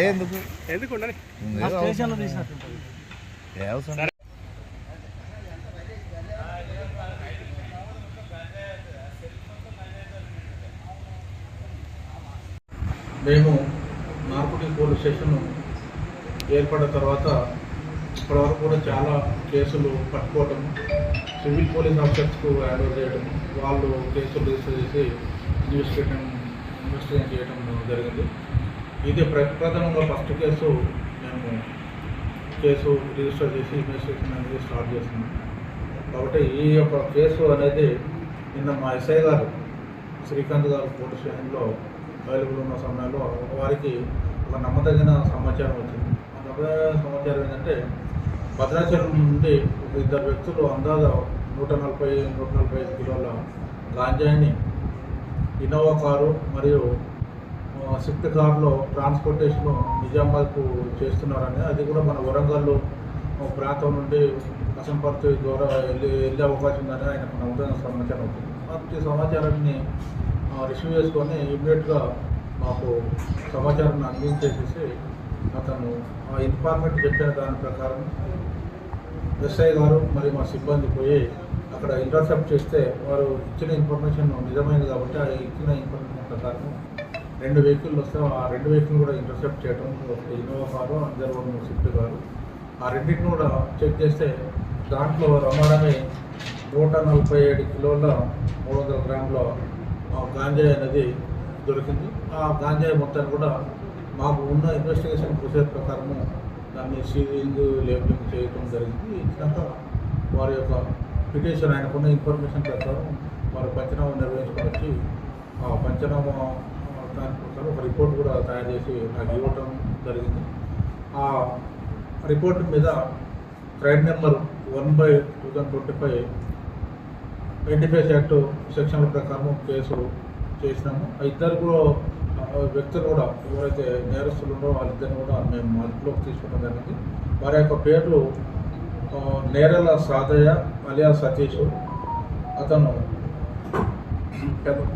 ఎందుకు స్టేషన్లో తీసినట్టుంటుంది. మేము నార్కోటిక్ పోలీస్ స్టేషన్ ఏర్పడిన తర్వాత ఇప్పటివరకు కూడా చాలా కేసులు పట్టుకోవటం, సివిల్ పోలీస్ ఆఫీసర్స్కు హ్యాండ్ ఓవర్ చేయడం, వాళ్ళు కేసులు రిజిస్టర్ చేసి ఇన్వెస్టిగేషన్ చేయడం జరిగింది. ఇది ప్రప్రథమంగా ఫస్ట్ కేసు మేము రిజిస్టర్ చేసి ఇన్వెస్టిగేషన్ అనేది స్టార్ట్ చేస్తున్నాం. కాబట్టి ఈ యొక్క కేసు అనేది నిన్న మా ఎస్ఐ గారు శ్రీకాంత్ గారు పోలీస్ స్టేషన్లో అవైలబుల్ ఉన్న సమయంలో వారికి ఒక నమ్మదగిన సమాచారం వచ్చింది. ఆ నమ్మదగిన సమాచారం ఏంటంటే భద్రాచలం నుండి ఒక ఇద్దరు వ్యక్తులు అందాజ 140-145 కిలోల గాంజాయిని ఇన్నోవా కారు మరియు స్విఫ్ట్ కారులో ట్రాన్స్పోర్టేషన్ నిజామాబాద్కు చేస్తున్నారని, అది కూడా మన వరంగల్ ప్రాంతం నుండి అసంపర్తి ద్వారా వెళ్ళే అవకాశం ఉందని ఆయనకు నమ్మదగిన సమాచారం వచ్చింది. ఈ సమాచారాన్ని రిసీవ్ చేసుకొని ఇమ్మీడియట్గా మాకు సమాచారాన్ని అందించేసేసి అతను ఆ ఇన్ఫార్మేట్ చెప్పిన దాని ప్రకారం ఎస్ఐ గారు మరి మా సిబ్బంది పోయి అక్కడ ఇంటర్సెప్ట్ చేస్తే వారు ఇచ్చిన ఇన్ఫర్మేషన్ నిజమైంది కాబట్టి ఆ ఇచ్చిన ఇన్ఫర్మేషన్ ప్రకారం 2 వెహికల్ వస్తే ఆ 2 వెహికల్ కూడా ఇంటర్సెప్ట్ చేయడం, ఒకటి ఇన్నోవా కారు, అందరూ స్విఫ్ట్ కారు, ఆ రెండింటిని కూడా చెక్ చేస్తే దాంట్లో రమ్మడమే 147 కిలోల 300 గ్రాముల గాంజాయి అనేది దొరికింది. ఆ గాంజాయి మొత్తాన్ని కూడా మాకు ఉన్న ఇన్వెస్టిగేషన్ ప్రొసీజర్ ప్రకారము దాన్ని సీలింగ్ లేబులింగ్ చేయడం జరిగింది. ఇచ్చినాక వారి యొక్క పిటిషన్ ఆయనకున్న ఇన్ఫర్మేషన్ ప్రకారం వారు పంచనామా నిర్వహించుకొని వచ్చి ఆ పంచనామా దాని ప్రకారం ఒక రిపోర్ట్ కూడా తయారు చేసి నాకు ఇవ్వటం జరిగింది. ఆ రిపోర్ట్ మీద క్రైమ్ నెంబర్ 1/2025 ఎన్డీపీఎస్ యాక్ట్ సెక్షన్ల ప్రకారం కేసు చేసినాము. ఇద్దరు కూడా వ్యక్తులు కూడా ఎవరైతే నేరస్తులు ఉన్నారో వాళ్ళిద్దరిని కూడా మేము అదుపులోకి తీసుకోవడం జరిగింది. వారి యొక్క పేర్లు నేరల సాదయ్య అలియా సతీష్, అతను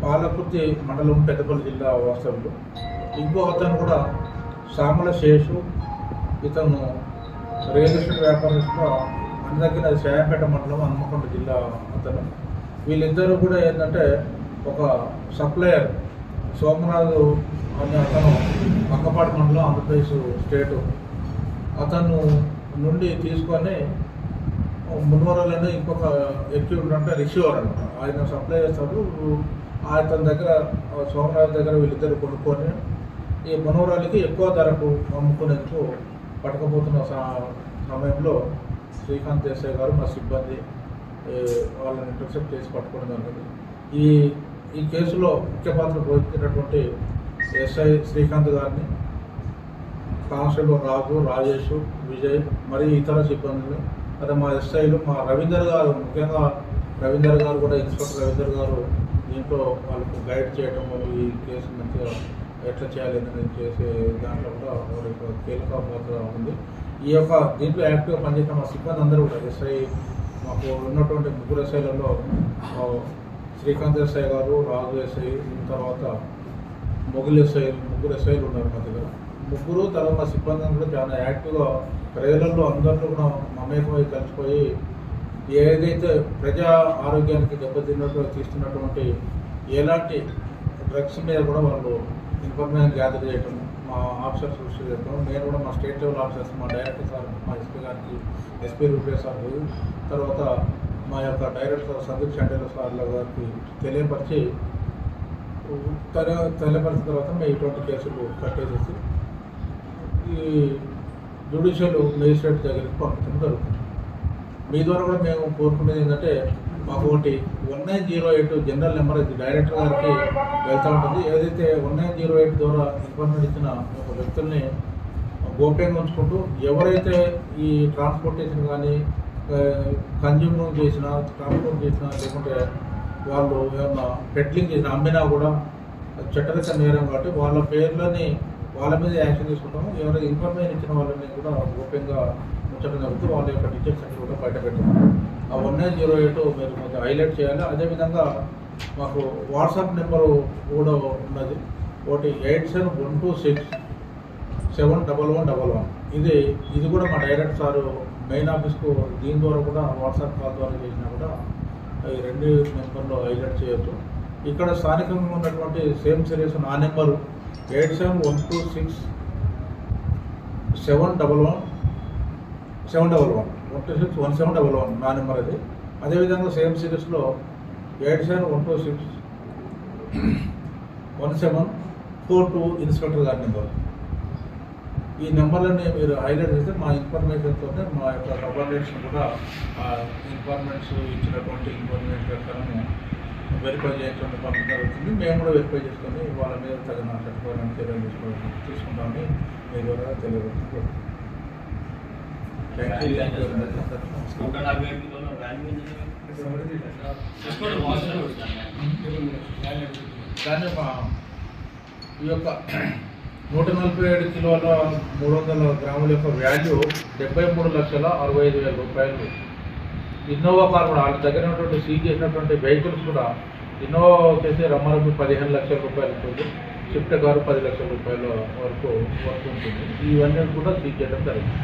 పాలకుర్తి మండలం పెద్దపల్లి జిల్లా వాస్తవ్యులు. ఇంకో అతను కూడా సామల శేషు, ఇతను రియల్ ఎస్టేట్ వ్యాపారస్తుగా అందరికీ శాయంపేట మండలం హన్మకొండ జిల్లా అతను. వీళ్ళిద్దరూ కూడా ఏంటంటే ఒక సప్లయర్ సోమరాజు అనే అతను పక్కపాటి మండలం ఆంధ్రప్రదేశ్ స్టేటు, అతను నుండి తీసుకొని మున్వరాలని ఇంకొక ఎక్విప్మెంట్ అంటే రిసీవర్ అనమాట, ఆయన సప్లై చేస్తాడు. అతని దగ్గర సోమరాజు దగ్గర వీళ్ళిద్దరు కొనుక్కొని ఈ మున్వరాలకి ఎక్కువ ధరకు అమ్ముకునేందుకు పట్టుకపోతున్న సమయంలో శ్రీకాంత్ ఎస్ఐ గారు మా సిబ్బంది వాళ్ళని ఇంటర్సెప్ట్ చేసి పట్టుకోవడం జరిగింది. ఈ కేసులో ముఖ్య పాత్ర పోషించినటువంటి ఎస్ఐ శ్రీకాంత్ గారిని, కానిస్టేబుల్ రాజు, రాజేష్, విజయ్ మరియు ఇతర సిబ్బందిని, అదే మా ఎస్ఐలు, మా రవీందర్ గారు, ముఖ్యంగా రవీందర్ గారు కూడా, ఇన్స్పెక్టర్ రవీందర్ గారు దీంట్లో వాళ్ళకు గైడ్ చేయడం, ఈ కేసు మంచిగా ఎట్లా చేయాలి అనేది చేసే దాంట్లో కూడా వారి యొక్క కీలక పాత్ర ఉంది. ఈ యొక్క దీంట్లో యాక్టివ్గా పనిచేసిన మా సిబ్బంది అందరూ కూడా ఎస్ఐ, మాకు ఉన్నటువంటి 3 ఎస్ఐలలో శ్రీకాంత్ ఎస్ఐ గారు, రాజు ఎస్ఐ, తర్వాత మొగుల్ ఎస్ఐ, 3 ఎస్ఐలు ఉన్నారు మా దగ్గర. 3 తర్వాత మా సిబ్బంది కూడా చాలా యాక్టివ్గా ప్రజలలో అందరిలో కూడా మమేకమై కలిసిపోయి ఏదైతే ప్రజా ఆరోగ్యానికి దెబ్బతిన్నట్టు తీస్తున్నటువంటి ఎలాంటి డ్రగ్స్ మీద కూడా వాళ్ళు ఇన్ఫర్మేషన్ గ్యాదర్ చేయటం, మా ఆఫీసర్స్ సృష్టి చేయటం, నేను కూడా మా స్టేట్ లెవెల్ ఆఫీసర్స్, మా డైరెక్టర్ సార్, మా ఎస్పీ గారికి, ఎస్పీ రూపే సార్, తర్వాత మా యొక్క డైరెక్టర్ సందీప్ చండేల సార్ల గారికి తెలియపరిచిన తర్వాత మేము ఇటువంటి కేసులు కట్టేసేసి ఈ జ్యుడిషియల్ మేజిస్ట్రేట్ దగ్గరికి పంపించడం జరుగుతుంది. మీ ద్వారా కూడా మేము కోరుకునేది ఏంటంటే మాకు ఒకటి 1908 జనరల్ నెంబర్ ఇది డైరెక్టర్ గారికి వెళ్తూ ఉంటుంది. ఏదైతే 1908 ద్వారా ఇన్ఫర్మేషన్ ఇచ్చిన ఒక వ్యక్తుల్ని గోప్యంగా ఉంచుకుంటూ ఎవరైతే ఈ ట్రాన్స్పోర్టేషన్ కానీ కన్జ్యూమ్ చేసినా, ట్రాన్స్పోర్ట్ చేసినా, లేకుంటే వాళ్ళు ఏమన్నా పెట్లింగ్ చేసినా, అమ్మినా కూడా చట్టరీత్యా నేరం కాబట్టి వాళ్ళ పేర్లని వాళ్ళ మీద యాక్షన్ తీసుకుంటాము. ఎవరైతే ఇన్ఫర్మేషన్ ఇచ్చిన వాళ్ళని కూడా గోప్యంగా ఉంచడం జరుగుతుంది. వాళ్ళ యొక్క డీటెయిల్స్ అన్ని కూడా బయట పెట్టాము. ఆ 1908 మీరు కొంచెం హైలైట్ చేయాలి. అదేవిధంగా మాకు వాట్సాప్ నెంబరు కూడా ఉన్నది, ఒకటి 871261 71111. ఇది కూడా మా డైరెక్టర్ సారు మెయిన్ ఆఫీస్కు దీని ద్వారా కూడా వాట్సాప్ కాల్ ద్వారా చేసినా కూడా ఈ 2 నెంబర్లో హైలైట్ చేయొచ్చు. ఇక్కడ స్థానికంగా ఉన్నటువంటి సేమ్ సిరీస్ నా నెంబరు 87126711 నా నెంబర్ అది. అదేవిధంగా సేమ్ సిరీస్లో 8712611742 ఇన్స్పెక్టర్ గారి నెంబర్. ఈ నెంబర్లని మీరు హైలైట్ చేస్తే మా ఇన్ఫర్మేషన్తో మా యొక్క సబార్డినేట్స్ కూడా ఆ ఇన్ఫర్మేషన్స్ ఇచ్చినటువంటి ఇన్ఫర్మేషన్ ప్రకారం వెరిఫై చేయడానికి పంపడం జరుగుతుంది. మేము కూడా వెరిఫై చేసుకొని వాళ్ళ మీద తగిన చట్టపరమైన చర్యలు తీసుకుంటామని మీ ద్వారా తెలియజేస్తుంది. కానీ మా ఈ యొక్క 147 కిలోల 300 గ్రాముల యొక్క వాల్యూ 73,65,000 రూపాయలు. ఇన్నోవా కార్ కూడా వాళ్ళ దగ్గర ఉన్నటువంటి సీజ్ చేసినటువంటి వెహికల్స్ కూడా ఇన్నోవా వచ్చేసి రమ్మరమ్మి 15 లక్షల రూపాయలు ఉంటుంది, స్విఫ్ట్ కారు 10 లక్షల రూపాయల వరకు ఉంటుంది. ఇవన్నీ కూడా సీజ్ చేయడం జరిగింది.